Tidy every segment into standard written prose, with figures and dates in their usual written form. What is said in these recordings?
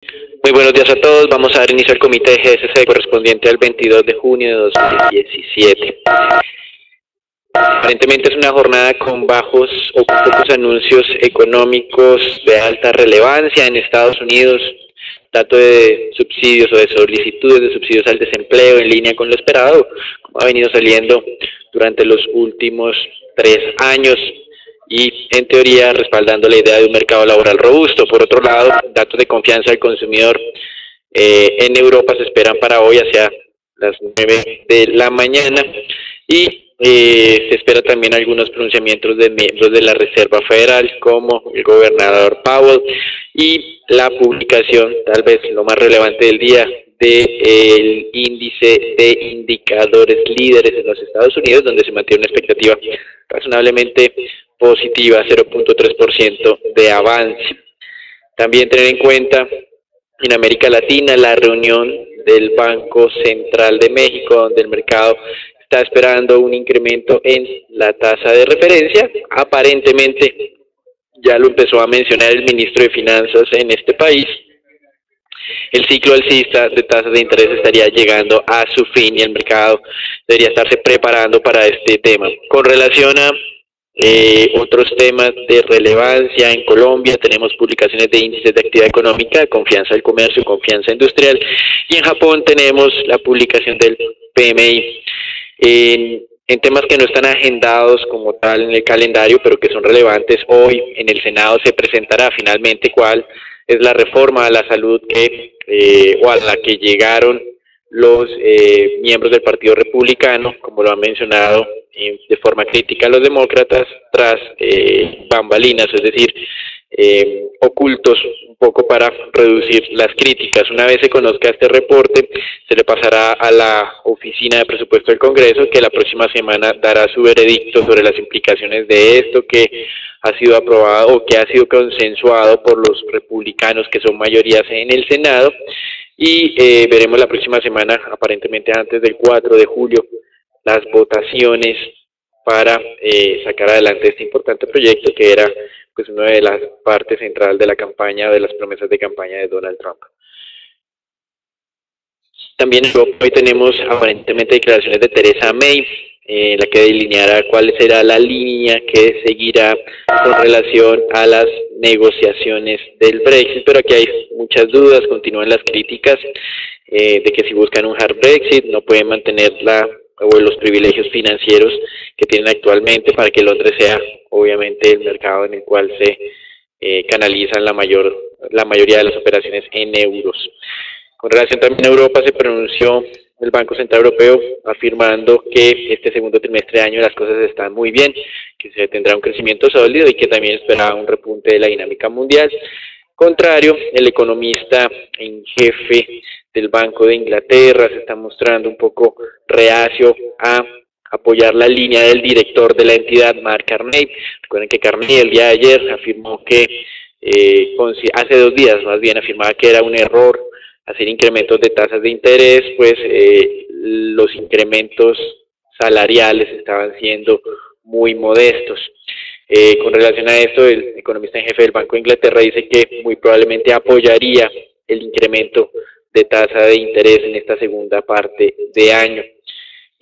Muy buenos días a todos. Vamos a dar inicio al comité de GSC correspondiente al 22 de junio de 2017. Aparentemente es una jornada con bajos o pocos anuncios económicos de alta relevancia en Estados Unidos, dato de subsidios o de solicitudes de subsidios al desempleo en línea con lo esperado, como ha venido saliendo durante los últimos 3 años y en teoría respaldando la idea de un mercado laboral robusto. Por otro lado, datos de confianza del consumidor en Europa se esperan para hoy hacia las 9 de la mañana y se espera también algunos pronunciamientos de miembros de la Reserva Federal como el gobernador Powell y la publicación, tal vez lo más relevante del día, del índice de indicadores líderes en los Estados Unidos, donde se mantiene una expectativa razonablemente positiva, 0.3% de avance. También tener en cuenta en América Latina la reunión del Banco Central de México, donde el mercado está esperando un incremento en la tasa de referencia. Aparentemente ya lo empezó a mencionar el ministro de Finanzas en este país. El ciclo alcista de tasas de interés estaría llegando a su fin y el mercado debería estarse preparando para este tema. Con relación a otros temas de relevancia en Colombia, tenemos publicaciones de índices de actividad económica, confianza del comercio, confianza industrial, y en Japón tenemos la publicación del PMI. En temas que no están agendados como tal en el calendario, pero que son relevantes, hoy en el Senado se presentará finalmente cuál es la reforma a la salud o a la que llegaron los miembros del Partido Republicano, como lo han mencionado de forma crítica a los demócratas, tras bambalinas, es decir, ocultos un poco para reducir las críticas. Una vez se conozca este reporte, se le pasará a la Oficina de Presupuesto del Congreso, que la próxima semana dará su veredicto sobre las implicaciones de esto que ha sido aprobado o que ha sido consensuado por los republicanos, que son mayorías en el Senado, y veremos la próxima semana, aparentemente antes del 4 de julio, las votaciones para sacar adelante este importante proyecto que era pues una de las partes centrales de la campaña, de las promesas de campaña de Donald Trump. También hoy tenemos aparentemente declaraciones de Theresa May, la que delineará cuál será la línea que seguirá con relación a las negociaciones del Brexit, pero aquí hay muchas dudas, continúan las críticas de que si buscan un hard Brexit no pueden mantener los privilegios financieros que tienen actualmente para que Londres sea obviamente el mercado en el cual se canalizan la mayoría de las operaciones en euros. Con relación también a Europa, se pronunció el Banco Central Europeo afirmando que este segundo trimestre de año las cosas están muy bien, que se tendrá un crecimiento sólido y que también esperaba un repunte de la dinámica mundial. Contrario, el economista en jefe del Banco de Inglaterra se está mostrando un poco reacio a apoyar la línea del director de la entidad, Mark Carney. Recuerden que Carney el día de ayer afirmó que, hace 2 días más bien, afirmaba que era un error hacer incrementos de tasas de interés, pues los incrementos salariales estaban siendo muy modestos. Con relación a esto, el economista en jefe del Banco de Inglaterra dice que muy probablemente apoyaría el incremento de tasa de interés en esta segunda parte de año.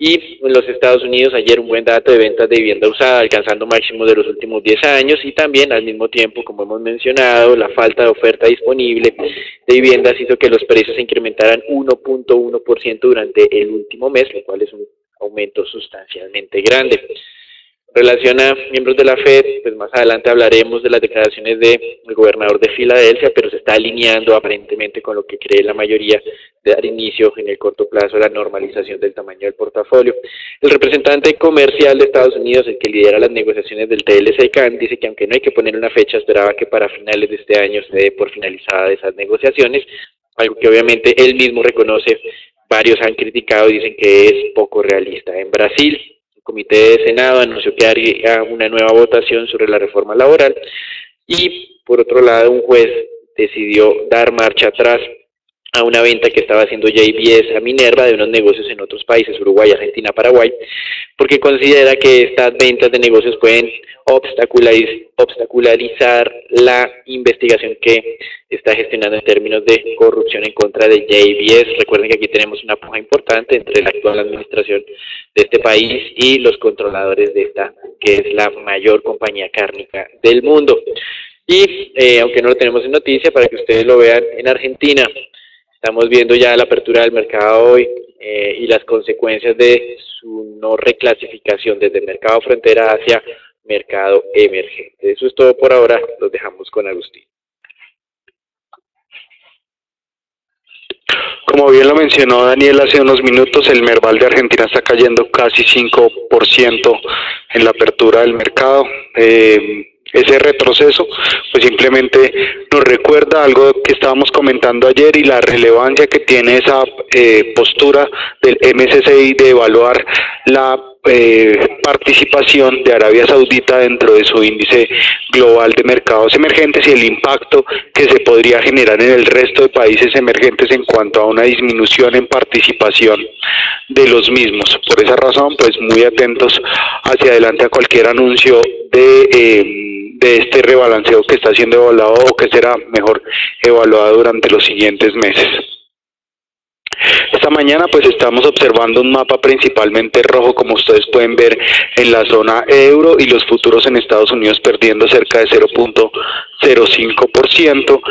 Y en los Estados Unidos ayer un buen dato de ventas de vivienda usada, alcanzando máximos de los últimos 10 años, y también al mismo tiempo, como hemos mencionado, la falta de oferta disponible de viviendas hizo que los precios se incrementaran 1.1% durante el último mes, lo cual es un aumento sustancialmente grande. En relación a miembros de la Fed, pues más adelante hablaremos de las declaraciones del gobernador de Filadelfia, pero se está alineando aparentemente con lo que cree la mayoría de dar inicio en el corto plazo a la normalización del tamaño del portafolio. El representante comercial de Estados Unidos, el que lidera las negociaciones del TLC-CAN, dice que aunque no hay que poner una fecha, esperaba que para finales de este año se dé por finalizada esas negociaciones, algo que obviamente él mismo reconoce. Varios han criticado y dicen que es poco realista. En Brasil, el Comité de Senado anunció que haría una nueva votación sobre la reforma laboral y, por otro lado, un juez decidió dar marcha atrás a una venta que estaba haciendo JBS a Minerva de unos negocios en otros países, Uruguay, Argentina, Paraguay, porque considera que estas ventas de negocios pueden obstacularizar la investigación que está gestionando en términos de corrupción en contra de JBS. Recuerden que aquí tenemos una puja importante entre la actual administración de este país y los controladores de esta, que es la mayor compañía cárnica del mundo. Y aunque no lo tenemos en noticia, para que ustedes lo vean, en Argentina estamos viendo ya la apertura del mercado hoy y las consecuencias de su no reclasificación desde mercado frontera hacia mercado emergente. Eso es todo por ahora, los dejamos con Agustín. Como bien lo mencionó Daniel hace unos minutos, el Merval de Argentina está cayendo casi 5% en la apertura del mercado. Ese retroceso pues simplemente nos recuerda algo que estábamos comentando ayer y la relevancia que tiene esa postura del MSCI de evaluar la participación de Arabia Saudita dentro de su índice global de mercados emergentes y el impacto que se podría generar en el resto de países emergentes en cuanto a una disminución en participación de los mismos. Por esa razón, pues muy atentos hacia adelante a cualquier anuncio de este rebalanceo que está siendo evaluado o que será mejor evaluado durante los siguientes meses. Esta mañana pues estamos observando un mapa principalmente rojo, como ustedes pueden ver en la zona euro, y los futuros en Estados Unidos perdiendo cerca de 0.05%.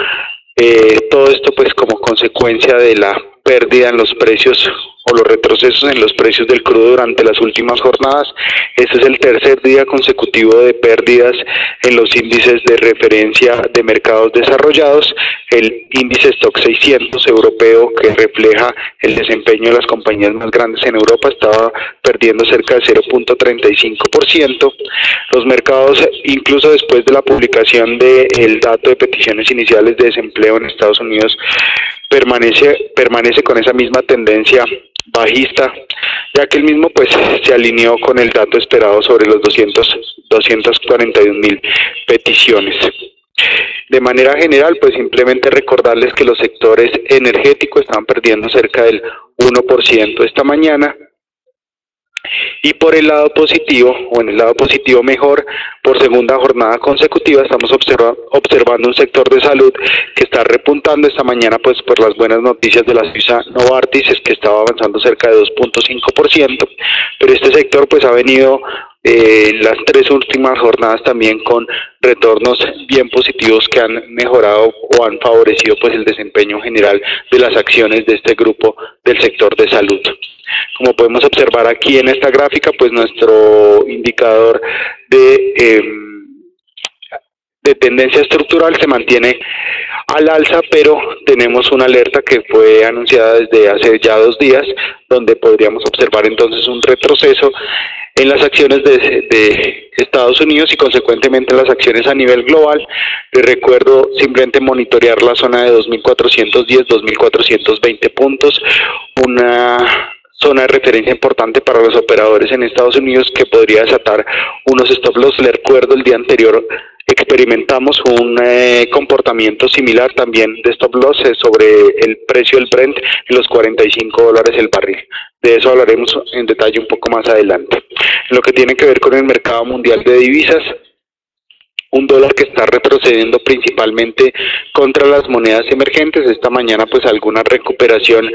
Todo esto pues como consecuencia de la pérdida en los precios o los retrocesos en los precios del crudo durante las últimas jornadas. Este es el tercer día consecutivo de pérdidas en los índices de referencia de mercados desarrollados. El índice Stock 600 europeo, que refleja el desempeño de las compañías más grandes en Europa, estaba perdiendo cerca de 0.35%. Los mercados, incluso después de la publicación del dato de peticiones iniciales de desempleo en Estados Unidos, permanece con esa misma tendencia bajista, ya que el mismo pues se alineó con el dato esperado sobre los 241.000 peticiones. De manera general, pues simplemente recordarles que los sectores energéticos están perdiendo cerca del 1% esta mañana. Y por el lado positivo, o en el lado positivo mejor, por segunda jornada consecutiva estamos observando un sector de salud que está repuntando esta mañana, pues por las buenas noticias de la Suiza Novartis, es que estaba avanzando cerca de 2.5%, pero este sector pues ha venido las tres últimas jornadas también con retornos bien positivos que han mejorado o han favorecido pues el desempeño general de las acciones de este grupo del sector de salud. Como podemos observar aquí en esta gráfica, pues nuestro indicador de tendencia estructural se mantiene al alza, pero tenemos una alerta que fue anunciada desde hace ya 2 días, donde podríamos observar entonces un retroceso en las acciones de Estados Unidos y consecuentemente en las acciones a nivel global. Les recuerdo simplemente monitorear la zona de 2.410, 2.420 puntos, una zona de referencia importante para los operadores en Estados Unidos que podría desatar unos stop loss. Les recuerdo, el día anterior experimentamos un comportamiento similar también de stop loss sobre el precio del Brent en los $45 el barril. De eso hablaremos en detalle un poco más adelante. En lo que tiene que ver con el mercado mundial de divisas, un dólar que está retrocediendo principalmente contra las monedas emergentes. Esta mañana pues alguna recuperación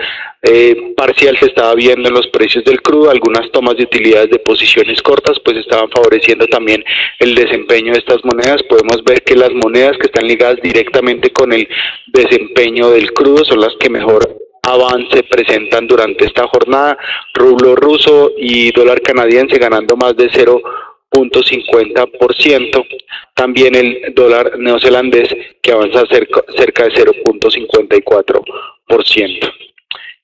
parcial se estaba viendo en los precios del crudo. Algunas tomas de utilidades de posiciones cortas pues estaban favoreciendo también el desempeño de estas monedas. Podemos ver que las monedas que están ligadas directamente con el desempeño del crudo son las que mejor avance presentan durante esta jornada. Rublo ruso y dólar canadiense ganando más de 0.50%, también el dólar neozelandés que avanza cerca de 0.54%.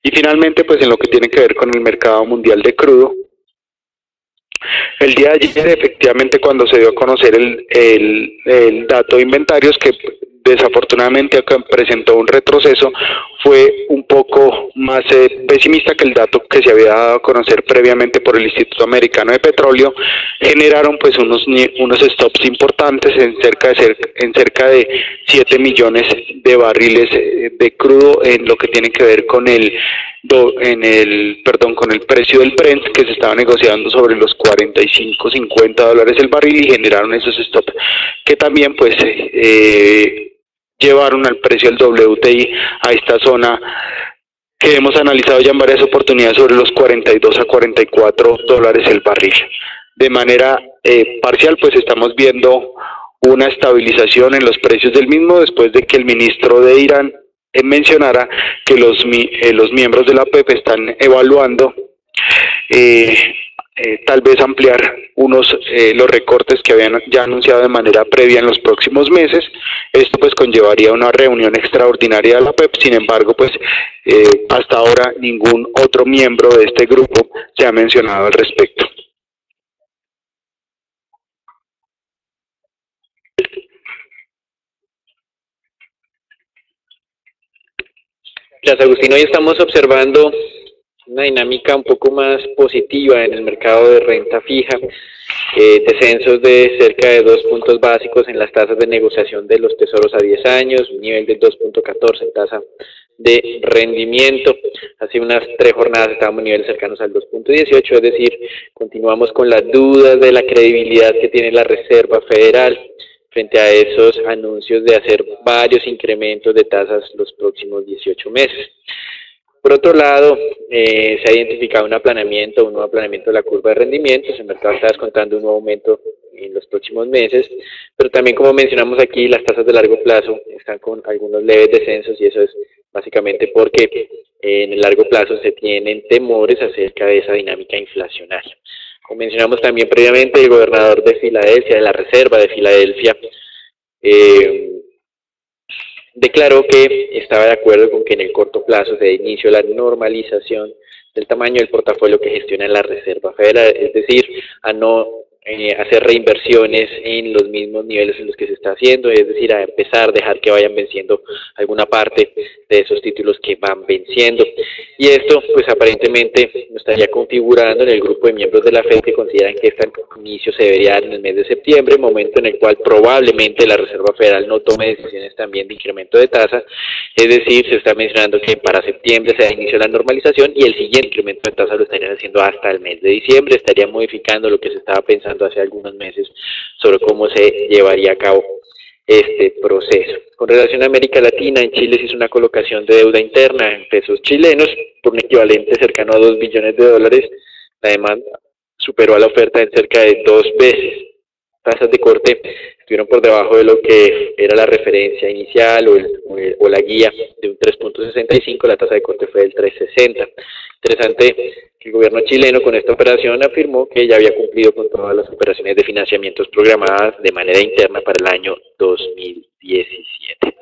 Y finalmente, pues en lo que tiene que ver con el mercado mundial de crudo, el día de ayer efectivamente cuando se dio a conocer el dato de inventarios, que desafortunadamente presentó un retroceso, fue un poco más pesimista que el dato que se había dado a conocer previamente por el Instituto Americano de Petróleo. Generaron pues unos stops importantes en cerca de 7 millones de barriles de crudo en lo que tiene que ver con con el precio del Brent, que se estaba negociando sobre los 45-50 dólares el barril, y generaron esos stops que también pues llevaron al precio del WTI a esta zona que hemos analizado ya en varias oportunidades sobre los 42 a 44 dólares el barril. De manera parcial pues estamos viendo una estabilización en los precios del mismo después de que el ministro de Irán mencionara que los miembros de la OPEP están evaluando tal vez ampliar los recortes que habían ya anunciado de manera previa en los próximos meses. Esto pues conllevaría una reunión extraordinaria de la OPEP. Sin embargo, pues hasta ahora ningún otro miembro de este grupo se ha mencionado al respecto. Gracias, Agustín. Hoy estamos observando una dinámica un poco más positiva en el mercado de renta fija, descensos de cerca de 2 puntos básicos en las tasas de negociación de los tesoros a 10 años, un nivel del 2.14 en tasa de rendimiento. Hace unas 3 jornadas estábamos en niveles cercanos al 2.18, es decir, continuamos con las dudas de la credibilidad que tiene la Reserva Federal frente a esos anuncios de hacer varios incrementos de tasas los próximos 18 meses. Por otro lado, se ha identificado un nuevo aplanamiento de la curva de rendimientos. El mercado está descontando un nuevo aumento en los próximos meses, pero también, como mencionamos aquí, las tasas de largo plazo están con algunos leves descensos, y eso es básicamente porque en el largo plazo se tienen temores acerca de esa dinámica inflacionaria. Como mencionamos también previamente, el gobernador de Filadelfia, de la Reserva de Filadelfia, declaró que estaba de acuerdo con que en el corto plazo se dé inicio a la normalización del tamaño del portafolio que gestiona la Reserva Federal, es decir, a no hacer reinversiones en los mismos niveles en los que se está haciendo, es decir, a dejar que vayan venciendo alguna parte de esos títulos que van venciendo. Y esto, pues aparentemente, lo estaría configurando en el grupo de miembros de la FED que consideran que este inicio se debería dar en el mes de septiembre, momento en el cual probablemente la Reserva Federal no tome decisiones también de incremento de tasa. Es decir, se está mencionando que para septiembre se da inicio a la normalización, y el siguiente incremento de tasa lo estarían haciendo hasta el mes de diciembre. Estaría modificando lo que se estaba pensando hace algunos meses sobre cómo se llevaría a cabo este proceso. Con relación a América Latina, en Chile se hizo una colocación de deuda interna en pesos chilenos por un equivalente cercano a 2 billones de dólares. La demanda superó a la oferta en cerca de 2 veces. Tasas de corte estuvieron por debajo de lo que era la referencia inicial o la guía de un 3.65, la tasa de corte fue del 3.60. Interesante que el gobierno chileno con esta operación afirmó que ya había cumplido con todas las operaciones de financiamientos programadas de manera interna para el año 2017.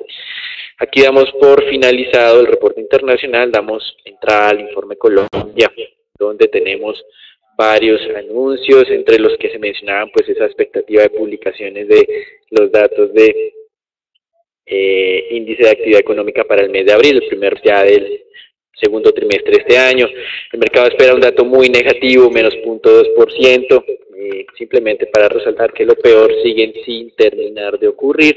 Aquí damos por finalizado el reporte internacional, damos entrada al informe Colombia, donde tenemos varios anuncios, entre los que se mencionaban pues esa expectativa de publicaciones de los datos de índice de actividad económica para el mes de abril, el primer ya del segundo trimestre de este año. El mercado espera un dato muy negativo, menos 0.2%, simplemente para resaltar que lo peor sigue sin terminar de ocurrir,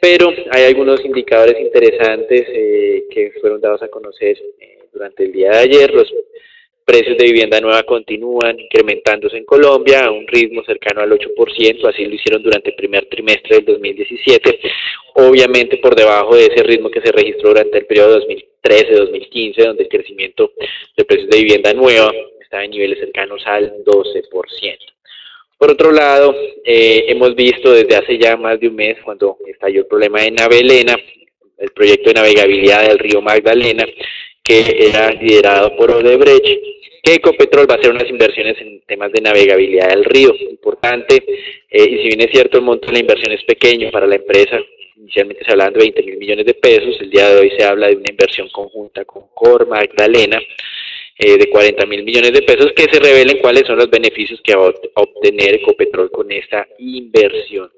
pero hay algunos indicadores interesantes que fueron dados a conocer durante el día de ayer. Los precios de vivienda nueva continúan incrementándose en Colombia a un ritmo cercano al 8%, así lo hicieron durante el primer trimestre del 2017, obviamente por debajo de ese ritmo que se registró durante el periodo 2013-2015, donde el crecimiento de precios de vivienda nueva estaba en niveles cercanos al 12%. Por otro lado, hemos visto desde hace ya más de un mes, cuando estalló el problema de Navelena, el proyecto de navegabilidad del río Magdalena, que era liderado por Odebrecht, que Ecopetrol va a hacer unas inversiones en temas de navegabilidad del río, importante, y si bien es cierto el monto de la inversión es pequeño para la empresa, inicialmente se hablaban de 20.000 millones de pesos, el día de hoy se habla de una inversión conjunta con Cor Magdalena de 40.000 millones de pesos, que se revelen cuáles son los beneficios que va a obtener Ecopetrol con esta inversión.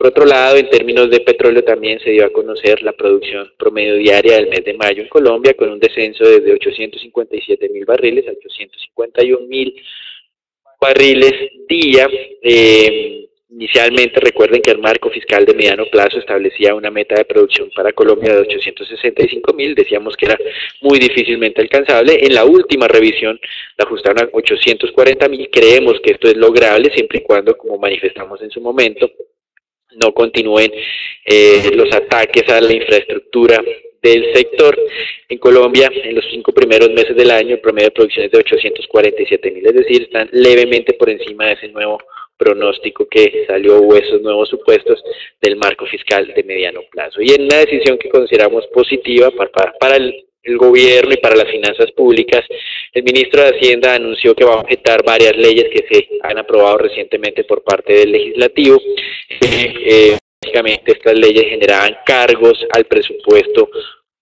Por otro lado, en términos de petróleo también se dio a conocer la producción promedio diaria del mes de mayo en Colombia, con un descenso desde 857.000 barriles a 851.000 barriles día. Inicialmente recuerden que el marco fiscal de mediano plazo establecía una meta de producción para Colombia de 865.000, decíamos que era muy difícilmente alcanzable. En la última revisión la ajustaron a 840.000, creemos que esto es lograble siempre y cuando, como manifestamos en su momento, no continúen los ataques a la infraestructura del sector. En Colombia, en los 5 primeros meses del año, el promedio de producción es de 847.000, es decir, están levemente por encima de ese nuevo pronóstico que salió, o esos nuevos supuestos del marco fiscal de mediano plazo. Y en una decisión que consideramos positiva para el gobierno y para las finanzas públicas, el ministro de Hacienda anunció que va a objetar varias leyes que se han aprobado recientemente por parte del legislativo. Básicamente estas leyes generaban cargos al presupuesto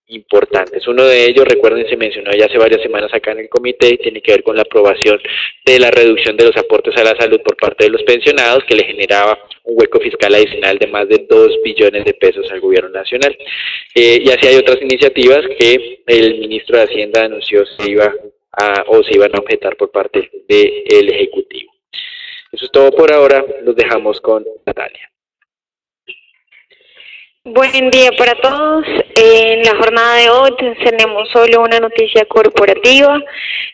importantes. Uno de ellos, recuerden, se mencionó ya hace varias semanas acá en el comité, y tiene que ver con la aprobación de la reducción de los aportes a la salud por parte de los pensionados, que le generaba un hueco fiscal adicional de más de 2 billones de pesos al gobierno nacional. Y así hay otras iniciativas que el ministro de Hacienda anunció se iban a objetar por parte del Ejecutivo. Eso es todo por ahora, los dejamos con Natalia. Buen día para todos. En la jornada de hoy tenemos solo una noticia corporativa.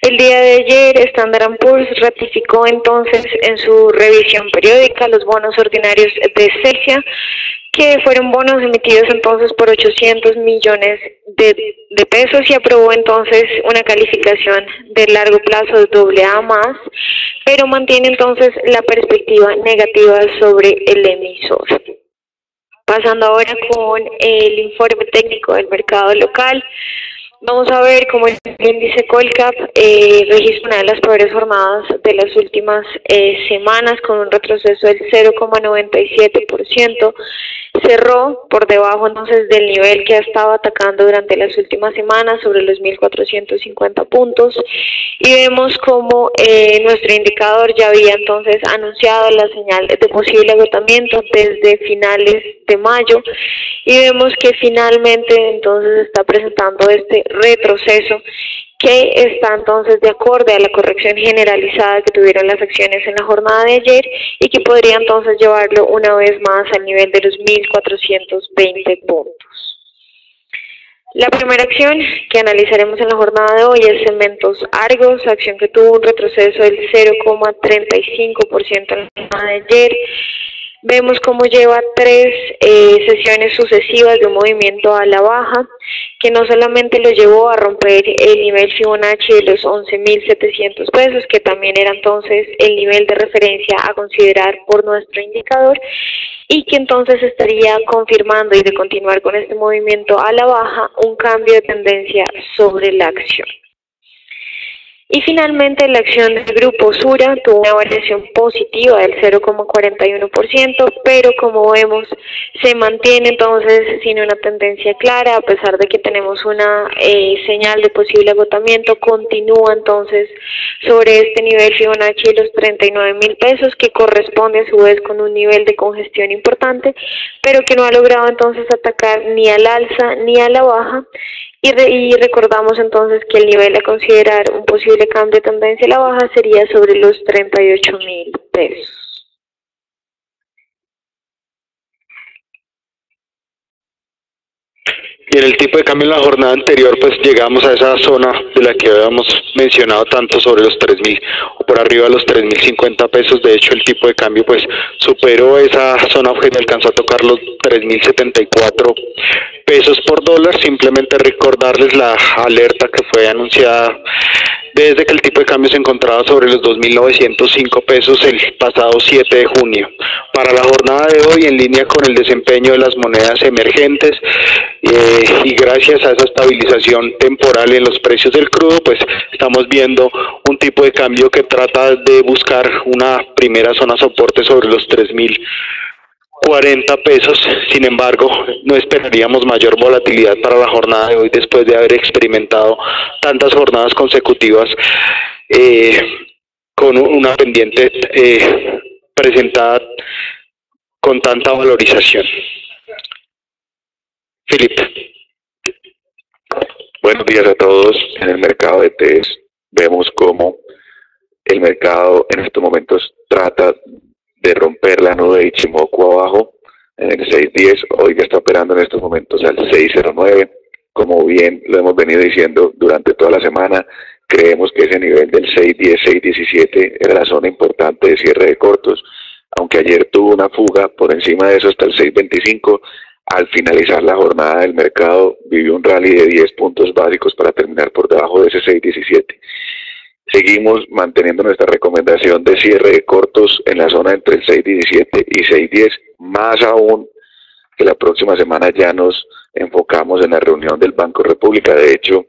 El día de ayer Standard & Poor's ratificó entonces en su revisión periódica los bonos ordinarios de Celsia, que fueron bonos emitidos entonces por 800 millones de pesos, y aprobó entonces una calificación de largo plazo de AA+, pero mantiene entonces la perspectiva negativa sobre el emisor. Pasando ahora con el informe técnico del mercado local, vamos a ver cómo el índice Colcap registra una de las peores jornadas de las últimas semanas, con un retroceso del 0,97%. Cerró por debajo entonces del nivel que ha estado atacando durante las últimas semanas, sobre los 1.450 puntos, y vemos como nuestro indicador ya había entonces anunciado la señal de posible agotamiento desde finales de mayo, y vemos que finalmente entonces está presentando este retroceso que está entonces de acuerdo a la corrección generalizada que tuvieron las acciones en la jornada de ayer, y que podría entonces llevarlo una vez más al nivel de los 1.420 puntos. La primera acción que analizaremos en la jornada de hoy es Cementos Argos, acción que tuvo un retroceso del 0,35% en la jornada de ayer. Vemos cómo lleva 3 sesiones sucesivas de un movimiento a la baja, que no solamente lo llevó a romper el nivel Fibonacci de los 11.700 pesos, que también era entonces el nivel de referencia a considerar por nuestro indicador, y que entonces estaría confirmando, y de continuar con este movimiento a la baja, un cambio de tendencia sobre la acción. Y finalmente la acción del grupo Sura tuvo una variación positiva del 0,41%, pero como vemos se mantiene entonces sin una tendencia clara, a pesar de que tenemos una señal de posible agotamiento. Continúa entonces sobre este nivel Fibonacci de los 39.000 pesos, que corresponde a su vez con un nivel de congestión importante, pero que no ha logrado entonces atacar ni al alza ni a la baja. Y recordamos entonces que el nivel a considerar un posible cambio de tendencia a la baja sería sobre los 38.000 pesos. Y en el tipo de cambio en la jornada anterior, pues llegamos a esa zona de la que habíamos mencionado tanto, sobre los 3.000 o por arriba de los 3.050 pesos. De hecho, el tipo de cambio pues superó esa zona objetivo, alcanzó a tocar los 3.074 pesos por dólar. Simplemente recordarles la alerta que fue anunciada desde que el tipo de cambio se encontraba sobre los 2.905 pesos el pasado 7 de junio. Para la jornada de hoy, en línea con el desempeño de las monedas emergentes y gracias a esa estabilización temporal en los precios del crudo, pues estamos viendo un tipo de cambio que trata de buscar una primera zona soporte sobre los 3.040 pesos. Sin embargo, no esperaríamos mayor volatilidad para la jornada de hoy, después de haber experimentado tantas jornadas consecutivas con una pendiente presentada con tanta valorización. Felipe. Buenos días a todos. En el mercado de TES vemos cómo el mercado en estos momentos trata de romper la nube de Ichimoku abajo en el 6.10. Hoy ya está operando en estos momentos al 6.09. Como bien lo hemos venido diciendo durante toda la semana, creemos que ese nivel del 6.10, 6.17 era la zona importante de cierre de cortos. Aunque ayer tuvo una fuga por encima de eso hasta el 6.25, al finalizar la jornada del mercado vivió un rally de 10 puntos básicos para terminar por debajo de ese 6.17. Seguimos manteniendo nuestra recomendación de cierre de cortos en la zona entre el 6.17 y 6.10, más aún que la próxima semana ya nos enfocamos en la reunión del Banco República. De hecho,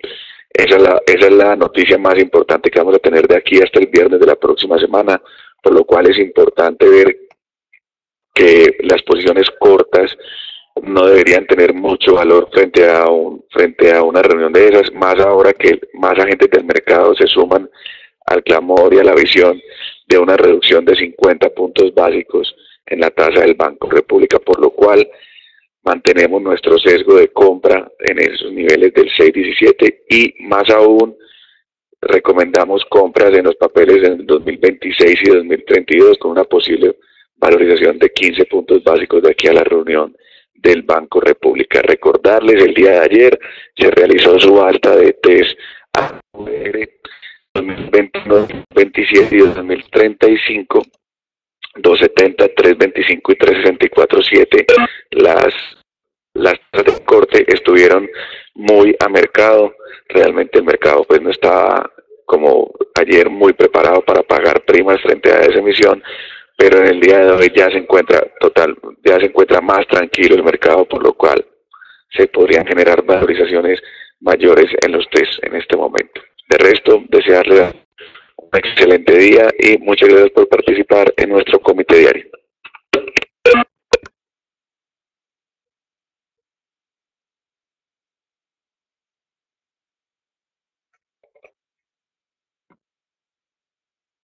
esa es la noticia más importante que vamos a tener de aquí hasta el viernes de la próxima semana, por lo cual es importante ver que las posiciones cortas no deberían tener mucho valor frente a una reunión de esas, más ahora que más agentes del mercado se suman al clamor y a la visión de una reducción de 50 puntos básicos en la tasa del Banco República, por lo cual mantenemos nuestro sesgo de compra en esos niveles del 6.17 y más aún recomendamos compras en los papeles en 2026 y 2032 con una posible valorización de 15 puntos básicos de aquí a la reunión del Banco República. Recordarles, el día de ayer se realizó subasta de TES a 2021, 2027 y 2035, 270, 325 y 364.7. Las tasas de corte estuvieron muy a mercado. Realmente el mercado pues no estaba como ayer muy preparado para pagar primas frente a esa emisión, pero en el día de hoy ya se encuentra más tranquilo el mercado, por lo cual se podrían generar valorizaciones mayores en los TES en este momento. De resto, desearles un excelente día y muchas gracias por participar en nuestro comité diario.